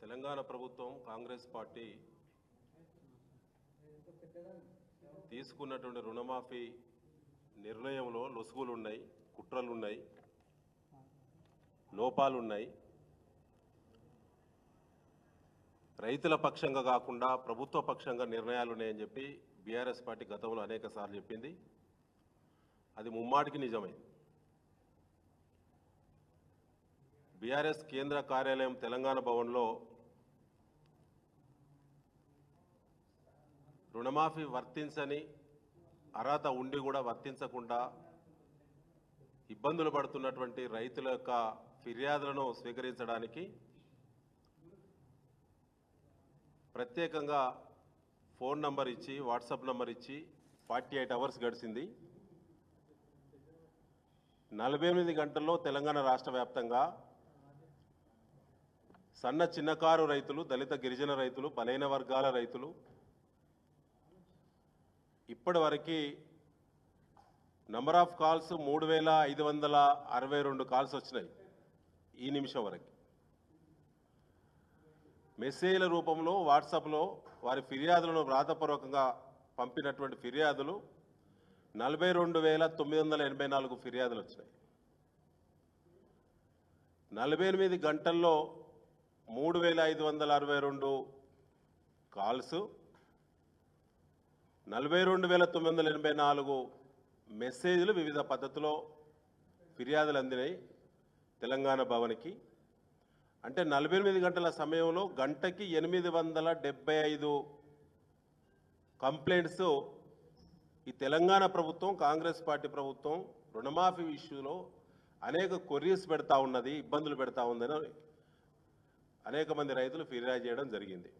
తెలంగాణ ప్రభుత్వం కాంగ్రెస్ పార్టీ తీసుకున్నటువంటి రుణమాఫీ నిర్ణయంలో లొసుగులు ఉన్నాయి, కుట్రలు ఉన్నాయి, లోపాలు ఉన్నాయి. రైతుల పక్షంగా కాకుండా ప్రభుత్వ పక్షంగా నిర్ణయాలు ఉన్నాయని చెప్పి బీఆర్ఎస్ పార్టీ గతంలో అనేక సార్లు చెప్పింది. అది ముమ్మాటికి నిజమైంది. బీఆర్ఎస్ కేంద్ర కార్యాలయం తెలంగాణ భవన్లో రుణమాఫీ వర్తించని అర్హత ఉండి కూడా వర్తించకుండా ఇబ్బందులు పడుతున్నటువంటి రైతుల యొక్క ఫిర్యాదులను స్వీకరించడానికి ప్రత్యేకంగా ఫోన్ నంబర్ ఇచ్చి వాట్సాప్ నంబర్ ఇచ్చి 48 అవర్స్ గడిచింది. 48 గంటల్లో తెలంగాణ రాష్ట్ర వ్యాప్తంగా సన్న చిన్నకారు రైతులు, దళిత గిరిజన రైతులు, బలైన వర్గాల రైతులు ఇప్పటివరకు నంబర్ ఆఫ్ కాల్స్ 3562 కాల్స్ వచ్చినాయి. ఈ నిమిషం వరకు మెసేజ్ల రూపంలో వాట్సాప్లో వారి ఫిర్యాదులను వ్రాతపూర్వకంగా పంపినటువంటి ఫిర్యాదులు 42,984 ఫిర్యాదులు వచ్చినాయి. 48 గంటల్లో 3,562 కాల్స్, 42,984 మెసేజ్లు వివిధ పద్ధతిలో ఫిర్యాదులు అందినాయి తెలంగాణ భవన్కి. అంటే 48 గంటల సమయంలో గంటకి 875 కంప్లైంట్స్ ఈ తెలంగాణ ప్రభుత్వం, కాంగ్రెస్ పార్టీ ప్రభుత్వం రుణమాఫీ ఇష్యూలో అనేక కొర్రీస్ పెడతా ఉన్నది, ఇబ్బందులు పెడతా ఉందని అనేక మంది రైతులు ఫిర్యాదు చేయడం జరిగింది.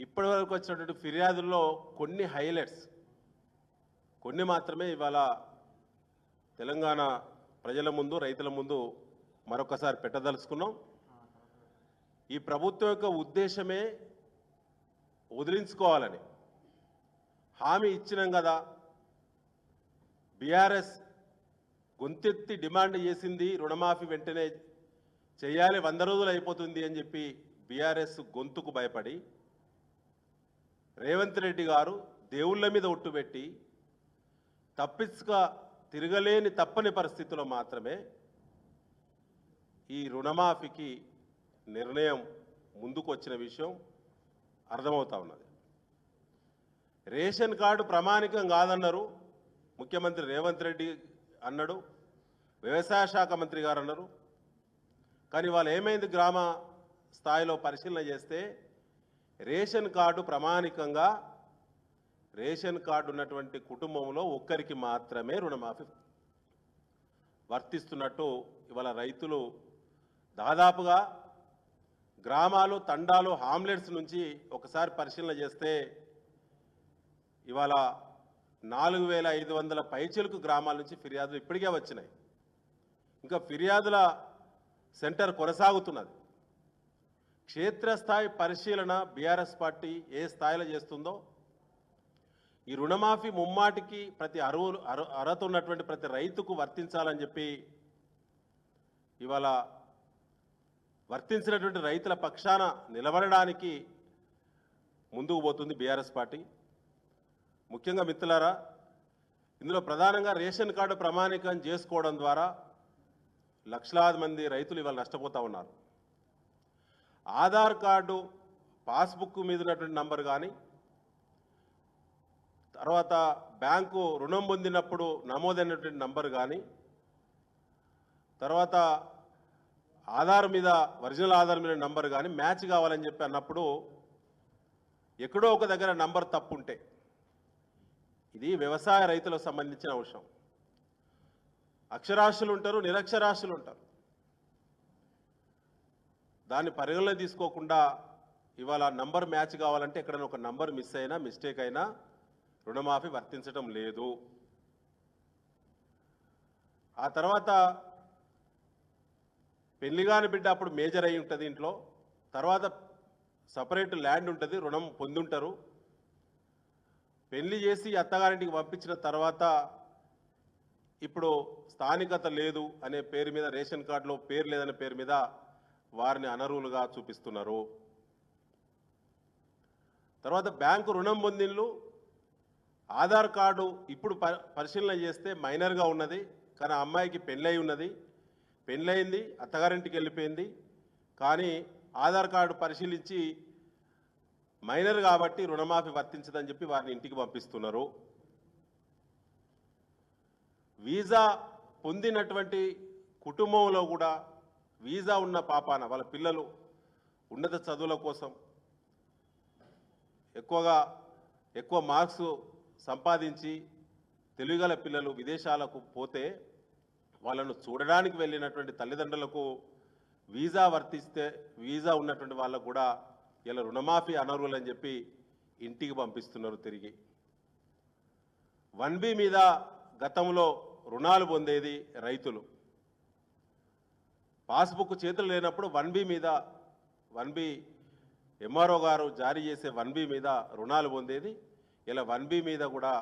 ఇప్పటివరకు వచ్చినటువంటి ఫిర్యాదుల్లో కొన్ని హైలైట్స్, కొన్ని మాత్రమే ఇవాళ తెలంగాణ ప్రజల ముందు, రైతుల ముందు మరొకసారి పెట్టదలుచుకున్నాం. ఈ ప్రభుత్వం యొక్క ఉద్దేశమే వదిలించుకోవాలని హామీ ఇచ్చినాం కదా. బీఆర్ఎస్ గొంతెత్తి డిమాండ్ చేసింది రుణమాఫీ వెంటనే చేయాలి, 100 రోజులు అయిపోతుంది అని చెప్పి బీఆర్ఎస్ గొంతుకు భయపడి రేవంత్ రెడ్డి గారు దేవుళ్ళ మీద ఒట్టుపెట్టి తప్పించుక తిరగలేని తప్పని పరిస్థితుల్లో మాత్రమే ఈ రుణమాఫీకి నిర్ణయం ముందుకు వచ్చిన విషయం అర్థమవుతా ఉన్నది. రేషన్ కార్డు ప్రామాణికం కాదన్నారు ముఖ్యమంత్రి రేవంత్ రెడ్డి అన్నాడు, వ్యవసాయ శాఖ మంత్రి గారు అన్నారు. కానీ వాళ్ళు ఏమైంది, గ్రామ స్థాయిలో పరిశీలన చేస్తే రేషన్ కార్డు ప్రామాణికంగా రేషన్ కార్డు ఉన్నటువంటి కుటుంబంలో ఒక్కరికి మాత్రమే రుణమాఫీ వర్తిస్తున్నట్టు ఇవాళ రైతులు దాదాపుగా గ్రామాలు, తండాలు, హామ్లెట్స్ నుంచి ఒకసారి పరిశీలన చేస్తే ఇవాళ 4,500 పైచిలకు గ్రామాల నుంచి ఫిర్యాదులు ఇప్పటికే వచ్చినాయి. ఇంకా ఫిర్యాదుల సెంటర్ కొనసాగుతున్నది. క్షేత్రస్థాయి పరిశీలన బీఆర్ఎస్ పార్టీ ఏ స్థాయిలో చేస్తుందో ఈ రుణమాఫీ ముమ్మాటికి ప్రతి అర్హత ఉన్నటువంటి ప్రతి రైతుకు వర్తించాలని చెప్పి ఇవాళ వర్తించినటువంటి రైతుల పక్షాన నిలబడడానికి ముందుకు పోతుంది బీఆర్ఎస్ పార్టీ. ముఖ్యంగా మిత్రులారా, ఇందులో ప్రధానంగా రేషన్ కార్డు ప్రామాణికం చేసుకోవడం ద్వారా లక్షలాది మంది రైతులు ఇవాళ నష్టపోతూ ఉన్నారు. ఆధార్ కార్డు పాస్బుక్ మీద ఉన్నటువంటి నంబర్ కానీ, తర్వాత బ్యాంకు రుణం పొందినప్పుడు నమోదైనటువంటి నంబర్ కానీ, తర్వాత ఆధార్ మీద, ఒరిజినల్ ఆధార్ మీద నంబర్ కానీ మ్యాచ్ కావాలని చెప్పి అన్నప్పుడు ఎక్కడో ఒక దగ్గర నంబర్ తప్పు ఉంటే, ఇది వ్యవసాయ రైతులకు సంబంధించిన అంశం. అక్షరాస్యులు ఉంటారు, నిరక్షరాస్యులు ఉంటారు. దాన్ని పరిగణలో తీసుకోకుండా ఇవాళ నంబర్ మ్యాచ్ కావాలంటే ఎక్కడైనా ఒక నంబర్ మిస్ అయినా, మిస్టేక్ అయినా రుణమాఫీ వర్తించడం లేదు. ఆ తర్వాత పెళ్లిగాని బిడ్డ అప్పుడు మేజర్ అయి ఉంటుంది ఇంట్లో, తర్వాత సపరేట్ ల్యాండ్ ఉంటుంది, రుణం పొందుంటారు. పెళ్లి చేసి అత్తగారింటికి పంపించిన తర్వాత ఇప్పుడు స్థానికత లేదు అనే పేరు మీద, రేషన్ కార్డులో పేరు లేదనే పేరు మీద వారిని అనర్హులుగా చూపిస్తున్నారు. తర్వాత బ్యాంకు రుణం పొందిన్లు ఆధార్ కార్డు ఇప్పుడు పరిశీలన చేస్తే మైనర్గా ఉన్నది, కానీ ఆ అమ్మాయికి పెళ్ళై ఉన్నది, పెళ్ళయింది, అత్తగారింటికి వెళ్ళిపోయింది, కానీ ఆధార్ కార్డు పరిశీలించి మైనర్ కాబట్టి రుణమాఫీ వర్తించదని చెప్పి వారిని ఇంటికి పంపిస్తున్నారు. వీసా పొందినటువంటి కుటుంబంలో కూడా వీసా ఉన్న పాపాన వాళ్ళ పిల్లలు ఉన్నత చదువుల కోసం ఎక్కువ మార్క్స్ సంపాదించి తెలివిగల పిల్లలు విదేశాలకు పోతే వాళ్ళను చూడడానికి వెళ్ళినటువంటి తల్లిదండ్రులకు వీసా వర్తిస్తే వీసా ఉన్నటువంటి వాళ్ళకు కూడా ఇలా రుణమాఫీ అనర్హులని చెప్పి ఇంటికి పంపిస్తున్నారు తిరిగి. 1B మీద గతంలో రుణాలు పొందేది రైతులు. పాస్బుక్ చేతులు లేనప్పుడు 1B ఎంఆర్ఓ గారు జారీ చేసే 1B మీద రుణాలు పొందేది. ఇలా 1B మీద కూడా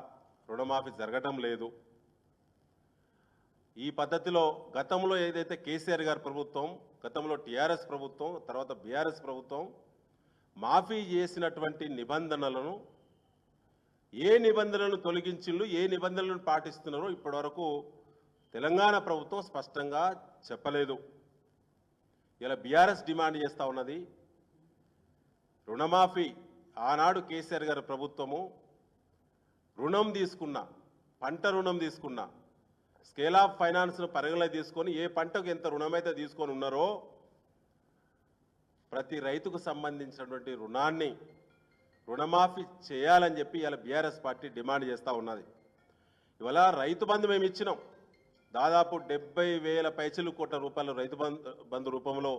రుణమాఫీ జరగటం లేదు. ఈ పద్ధతిలో గతంలో ఏదైతే కేసీఆర్ గారి ప్రభుత్వం, గతంలో టీఆర్ఎస్ ప్రభుత్వం, తర్వాత బీఆర్ఎస్ ప్రభుత్వం మాఫీ చేసినటువంటి నిబంధనలను ఏ నిబంధనలను తొలగించిండ్రు, ఏ నిబంధనలను పాటిస్తున్నారో ఇప్పటివరకు తెలంగాణ ప్రభుత్వం స్పష్టంగా చెప్పలేదు. ఇలా బీఆర్ఎస్ డిమాండ్ చేస్తూ ఉన్నది రుణమాఫీ. ఆనాడు కేసీఆర్ గారి ప్రభుత్వము రుణం తీసుకున్న, పంట రుణం తీసుకున్న, స్కేల్ ఆఫ్ ఫైనాన్స్ను పరిగణలో తీసుకొని ఏ పంటకు ఎంత రుణమైతే తీసుకొని ఉన్నారో ప్రతి రైతుకు సంబంధించినటువంటి రుణాన్ని రుణమాఫీ చేయాలని చెప్పి ఇలా బీఆర్ఎస్ పార్టీ డిమాండ్ చేస్తూ ఉన్నది. ఇవాళ రైతు బంధు మేము ఇచ్చినాం. దాదాపు 70,000 పైచలు కోట్ల రూపాయలు రైతు బంధు రూపంలో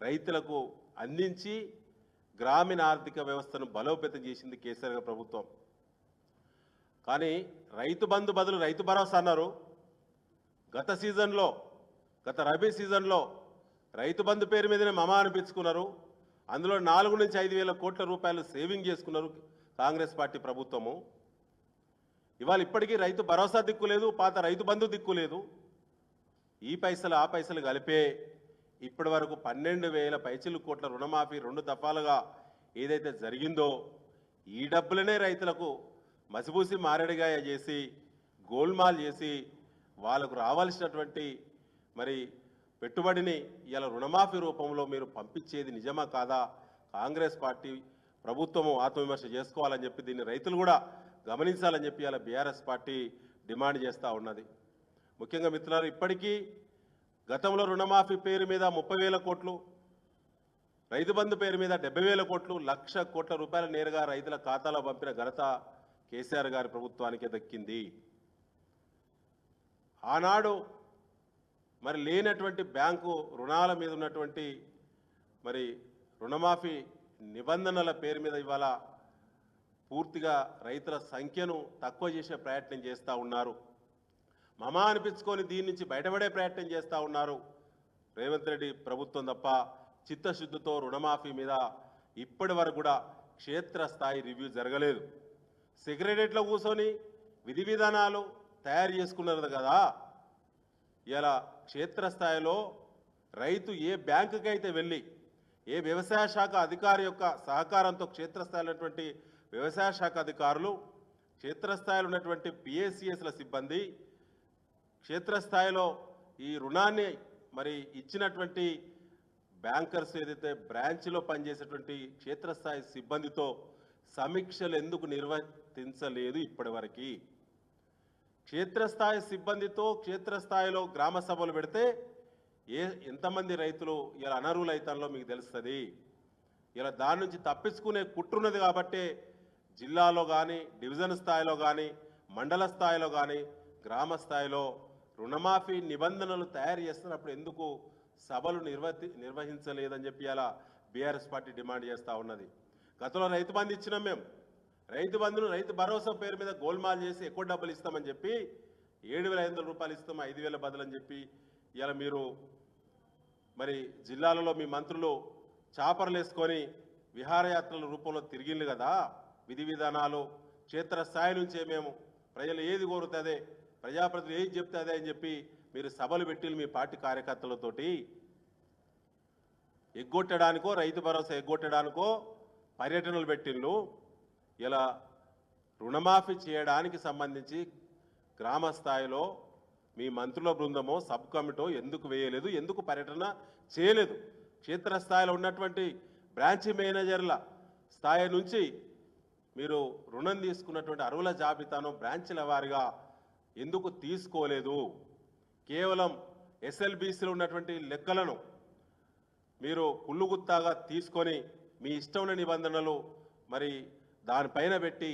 రైతులకు అందించి గ్రామీణ ఆర్థిక వ్యవస్థను బలోపేతం చేసింది కేసీఆర్ గారి ప్రభుత్వం. కానీ రైతు బంధు బదులు రైతు భరోసా అన్నారు. గత రబీ సీజన్లో రైతు బంధు పేరు మీదనే మమ అనిపించుకున్నారు. అందులో 4 నుంచి 5,000 కోట్ల రూపాయలు సేవింగ్ చేసుకున్నారు కాంగ్రెస్ పార్టీ ప్రభుత్వము. ఇవాళ ఇప్పటికీ రైతు భరోసా దిక్కు లేదు, పాత రైతు బంధు దిక్కు లేదు. ఈ పైసలు ఆ పైసలు కలిపే ఇప్పటి వరకు 12,000 పైచలు కోట్ల రుణమాఫీ 2 దఫాలుగా ఏదైతే జరిగిందో ఈ డబ్బులనే రైతులకు మసిబూసి మారేడుగాయ చేసి గోల్మాల్ చేసి వాళ్ళకు రావాల్సినటువంటి మరి పెట్టుబడిని ఇలా రుణమాఫీ రూపంలో మీరు పంపించేది నిజమా కాదా? కాంగ్రెస్ పార్టీ ప్రభుత్వము ఆత్మవిమర్శ చేసుకోవాలని చెప్పి దీన్ని రైతులు కూడా గమనించాలని చెప్పి ఇలా బీఆర్ఎస్ పార్టీ డిమాండ్ చేస్తూ ఉన్నది. ముఖ్యంగా మిత్రులారు, ఇప్పటికీ గతంలో రుణమాఫీ పేరు మీద 30,000 కోట్లు, రైతు బంధు పేరు మీద 70,000 కోట్లు, 1,00,000 కోట్ల రూపాయలు నేరుగా రైతుల ఖాతాలో పంపిన ఘనత కేసీఆర్ గారి ప్రభుత్వానికే దక్కింది. ఆనాడు మరి లేనటువంటి బ్యాంకు రుణాల మీద ఉన్నటువంటి మరి రుణమాఫీ నిబంధనల పేరు మీద ఇవాళ పూర్తిగా రైతుల సంఖ్యను తక్కువ చేసే ప్రయత్నం చేస్తూ ఉన్నారు. మమా అనిపించుకొని దీని నుంచి బయటపడే ప్రయత్నం చేస్తూ ఉన్నారు రేవంత్ రెడ్డి ప్రభుత్వం తప్ప చిత్తశుద్ధితో రుణమాఫీ మీద ఇప్పటి వరకు కూడా క్షేత్రస్థాయి రివ్యూ జరగలేదు. సెక్రటరియట్లో కూర్చొని విధి విధానాలు తయారు చేసుకున్నారు కదా. ఇలా క్షేత్రస్థాయిలో రైతు ఏ బ్యాంకుకి అయితే వెళ్ళి ఏ వ్యవసాయ శాఖ అధికారి యొక్క సహకారంతో క్షేత్రస్థాయిలో ఉన్నటువంటి వ్యవసాయ శాఖ అధికారులు, క్షేత్రస్థాయిలో ఉన్నటువంటి పిఏసిఎస్ల సిబ్బంది, క్షేత్రస్థాయిలో ఈ రుణాన్ని మరి ఇచ్చినటువంటి బ్యాంకర్స్ ఏదైతే బ్రాంచ్లో పనిచేసేటువంటి క్షేత్రస్థాయి సిబ్బందితో సమీక్షలు ఎందుకు నిర్వర్తించలేదు ఇప్పటివరకు? క్షేత్రస్థాయి సిబ్బందితో క్షేత్రస్థాయిలో గ్రామ సభలు పెడితే ఎంతమంది రైతులు ఇలా అనర్హులైతానో మీకు తెలుస్తుంది. ఇలా దాని నుంచి తప్పించుకునే కుట్రున్నది కాబట్టి జిల్లాలో కానీ, డివిజన్ స్థాయిలో కానీ, మండల స్థాయిలో కానీ, గ్రామ స్థాయిలో రుణమాఫీ నిబంధనలు తయారు చేస్తున్నప్పుడు ఎందుకు సభలు నిర్వహించలేదని చెప్పి అలా బీఆర్ఎస్ పార్టీ డిమాండ్ చేస్తూ ఉన్నది. గతంలో రైతు బంధు ఇచ్చినాం మేము. రైతు బంధును రైతు భరోసా పేరు మీద గోల్మాల్ చేసి ఎక్కువ డబ్బులు ఇస్తామని చెప్పి 7,500 రూపాయలు ఇస్తాం, 5,000 బదులని చెప్పి ఇలా మీరు మరి జిల్లాలలో మీ మంత్రులు చాపర్లు వేసుకొని విహారయాత్రల రూపంలో తిరిగిండ్రు కదా. విధి విధానాలు క్షేత్రస్థాయి నుంచే మేము ప్రజలు ఏది కోరుతుందే, ప్రజాప్రతినిధులు ఏది చెప్తే అదే అని చెప్పి మీరు సభలు పెట్టి మీ పార్టీ కార్యకర్తలతోటి ఎగ్గొట్టడానికో రైతు భరోసా ఎగ్గొట్టడానికో పర్యటనలు పెట్టిండ్రు. ఇలా రుణమాఫీ చేయడానికి సంబంధించి గ్రామ స్థాయిలో మీ మంత్రుల బృందమో సబ్ కమిటో ఎందుకు వేయలేదు, ఎందుకు పర్యటన చేయలేదు? క్షేత్రస్థాయిలో ఉన్నటువంటి బ్రాంచ్ మేనేజర్ల స్థాయి నుంచి మీరు రుణం తీసుకున్నటువంటి అరువుల జాబితాను బ్రాంచ్ల వారిగా ఎందుకు తీసుకోలేదు? కేవలం ఎస్ఎల్బీసీలో ఉన్నటువంటి లెక్కలను మీరు కుళ్ళుగుత్తాగా తీసుకొని మీ ఇష్టమైన నిబంధనలు మరి దానిపైన పెట్టి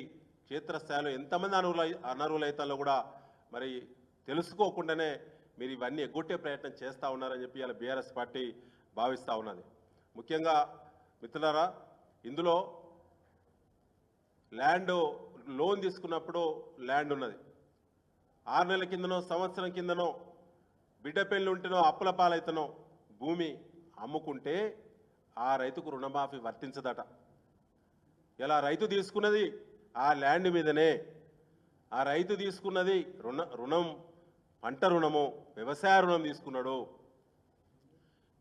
క్షేత్రస్థాయిలో ఎంతమంది అనర్హులైతాలో కూడా మరి తెలుసుకోకుండానే మీరు ఇవన్నీ ఎగ్గొట్టే ప్రయత్నం చేస్తూ ఉన్నారని చెప్పి ఇలా బీఆర్ఎస్ పార్టీ భావిస్తూ ఉన్నది. ముఖ్యంగా మిత్రులారా, ఇందులో ల్యాండ్ లోన్ తీసుకున్నప్పుడు ల్యాండ్ ఉన్నది, 6 నెలల కిందనో సంవత్సరం కిందనో బిడ్డ పెళ్ళి ఉంటేనో అప్పుల పాలైతేనో భూమి అమ్ముకుంటే ఆ రైతుకు రుణమాఫీ వర్తించదట. ఇలా రైతు తీసుకున్నది ఆ ల్యాండ్ మీదనే, ఆ రైతు తీసుకున్నది రుణం పంట రుణము వ్యవసాయ రుణం తీసుకున్నాడు.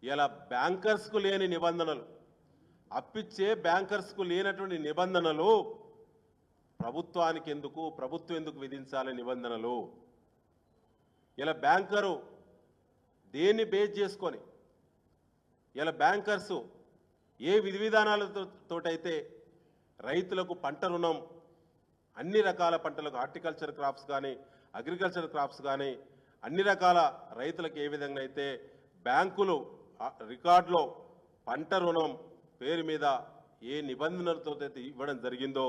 ఇలా బ్యాంకర్స్కు లేని నిబంధనలు, అప్పిచ్చే బ్యాంకర్స్కు లేనటువంటి నిబంధనలు ప్రభుత్వానికి ఎందుకు, ప్రభుత్వం ఎందుకు విధించాలి నిబంధనలు? ఇలా బ్యాంకరు దేన్ని బేస్ చేసుకొని ఇలా బ్యాంకర్సు ఏ విధి విధానాలతోటైతే రైతులకు పంట రుణం అన్ని రకాల పంటలకు హార్టికల్చర్ క్రాప్స్ కానీ అగ్రికల్చర్ క్రాప్స్ కానీ అన్ని రకాల రైతులకు ఏ విధంగా అయితే బ్యాంకులు రికార్డులో పంట రుణం పేరు మీద ఏ నిబంధనలతో అయితే ఇవ్వడం జరిగిందో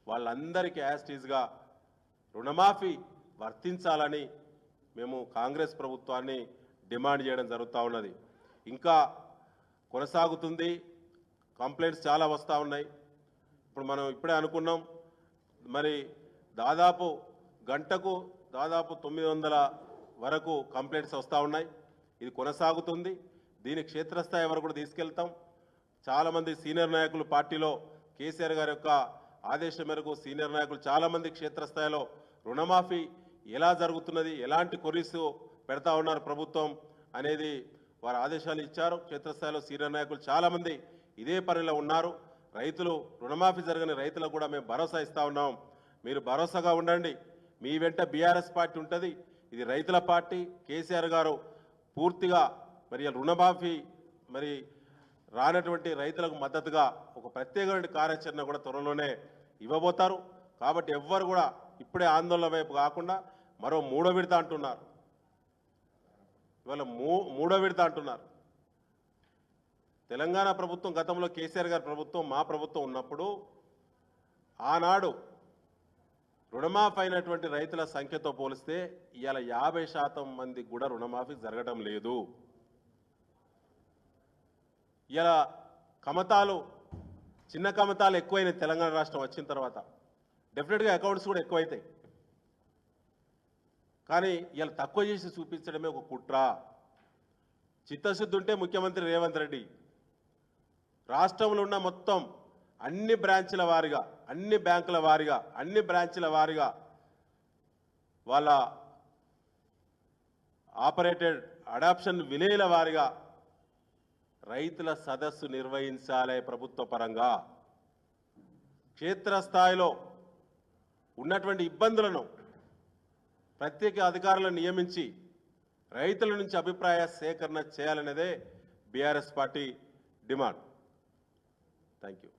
వాళ్ళందరికీ యాస్టీజ్గా రుణమాఫీ వర్తించాలని మేము కాంగ్రెస్ ప్రభుత్వాన్ని డిమాండ్ చేయడం జరుగుతూ ఉన్నది. ఇంకా కొనసాగుతుంది, కంప్లైంట్స్ చాలా వస్తూ ఉన్నాయి. ఇప్పుడు మనం ఇప్పుడే అనుకున్నాం, మరి దాదాపు గంటకు దాదాపు 900 వరకు కంప్లైంట్స్ వస్తూ ఉన్నాయి. ఇది కొనసాగుతుంది. దీని క్షేత్రస్థాయి వరకు కూడా తీసుకెళ్తాం. చాలామంది సీనియర్ నాయకులు పార్టీలో కేసీఆర్ గారి యొక్క ఆదేశం మేరకు సీనియర్ నాయకులు చాలామంది క్షేత్రస్థాయిలో రుణమాఫీ ఎలా జరుగుతున్నది, ఎలాంటి కొరీస్ పెడతా ఉన్నారు ప్రభుత్వం అనేది వారు ఆదేశాలు ఇచ్చారు. క్షేత్రస్థాయిలో సీనియర్ నాయకులు చాలామంది ఇదే పనిలో ఉన్నారు. రైతులు రుణమాఫీ జరగని రైతులకు కూడా మేము భరోసా ఇస్తూ ఉన్నాం. మీరు భరోసాగా ఉండండి. మీ వెంట బీఆర్ఎస్ పార్టీ ఉంటుంది. ఇది రైతుల పార్టీ. కేసీఆర్ గారు పూర్తిగా మరి రుణమాఫీ మరి రానటువంటి రైతులకు మద్దతుగా ఒక ప్రత్యేకమైన కార్యాచరణ కూడా త్వరలోనే ఇవ్వబోతారు. కాబట్టి ఎవ్వరు కూడా ఇప్పుడే ఆందోళన వైపు కాకుండా మరో 3వ విడత అంటున్నారు. ఇవాళ 3వ విడత అంటున్నారు. తెలంగాణ ప్రభుత్వం గతంలో కేసీఆర్ గారి ప్రభుత్వం మా ప్రభుత్వం ఉన్నప్పుడు ఆనాడు రుణమాఫీ అయినటువంటి రైతుల సంఖ్యతో పోలిస్తే ఇవాళ 50% మందికి కూడా రుణమాఫీ జరగడం లేదు. ఇలా కమతాలు, చిన్న కమతాలు ఎక్కువైనాయి. తెలంగాణ రాష్ట్రం వచ్చిన తర్వాత డెఫినెట్గా అకౌంట్స్ కూడా ఎక్కువైతాయి. కానీ ఇలా తక్కువ చేసి చూపించడమే ఒక కుట్ర. చిత్తశుద్ధి ఉంటే ముఖ్యమంత్రి రేవంత్ రెడ్డి రాష్ట్రంలో ఉన్న మొత్తం అన్ని బ్రాంచ్ల వారిగా, అన్ని బ్యాంకుల వారిగా, అన్ని బ్రాంచ్ల వారిగా వాళ్ళ ఆపరేటెడ్ అడాప్షన్ విలేల వారిగా రైతుల సదస్సు నిర్వహించాలి. ప్రభుత్వ పరంగా క్షేత్రస్థాయిలో ఉన్నటువంటి ఇబ్బందులను ప్రత్యేక అధికారులను నియమించి రైతుల నుంచి అభిప్రాయ సేకరణ చేయాలనేదే BRS party demand. Thank you.